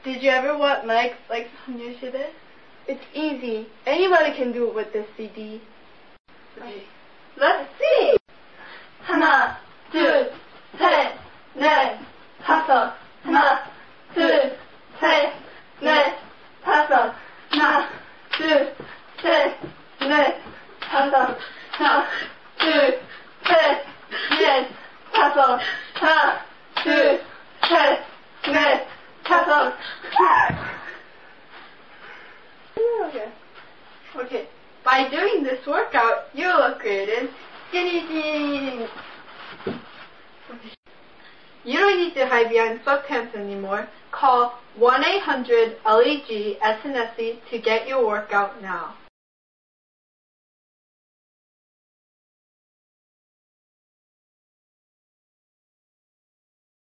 Did you ever want legs like Sonia did? It's easy. Anybody can do it with this CD. Okay. Let's see! 하나, 둘, 셋, 넷, 다섯. 하나, 둘, 셋, 넷, 다섯. 하나, 둘, 셋, 넷, 다섯. 하나, 둘, 셋, 넷, 다섯. 하나, 둘, 셋, 넷, 다섯. Okay. By doing this workout, you'll upgrade in skinny jeans. You don't need to hide behind sweatpants anymore. Call 1-800-LEG-SNSE to get your workout now.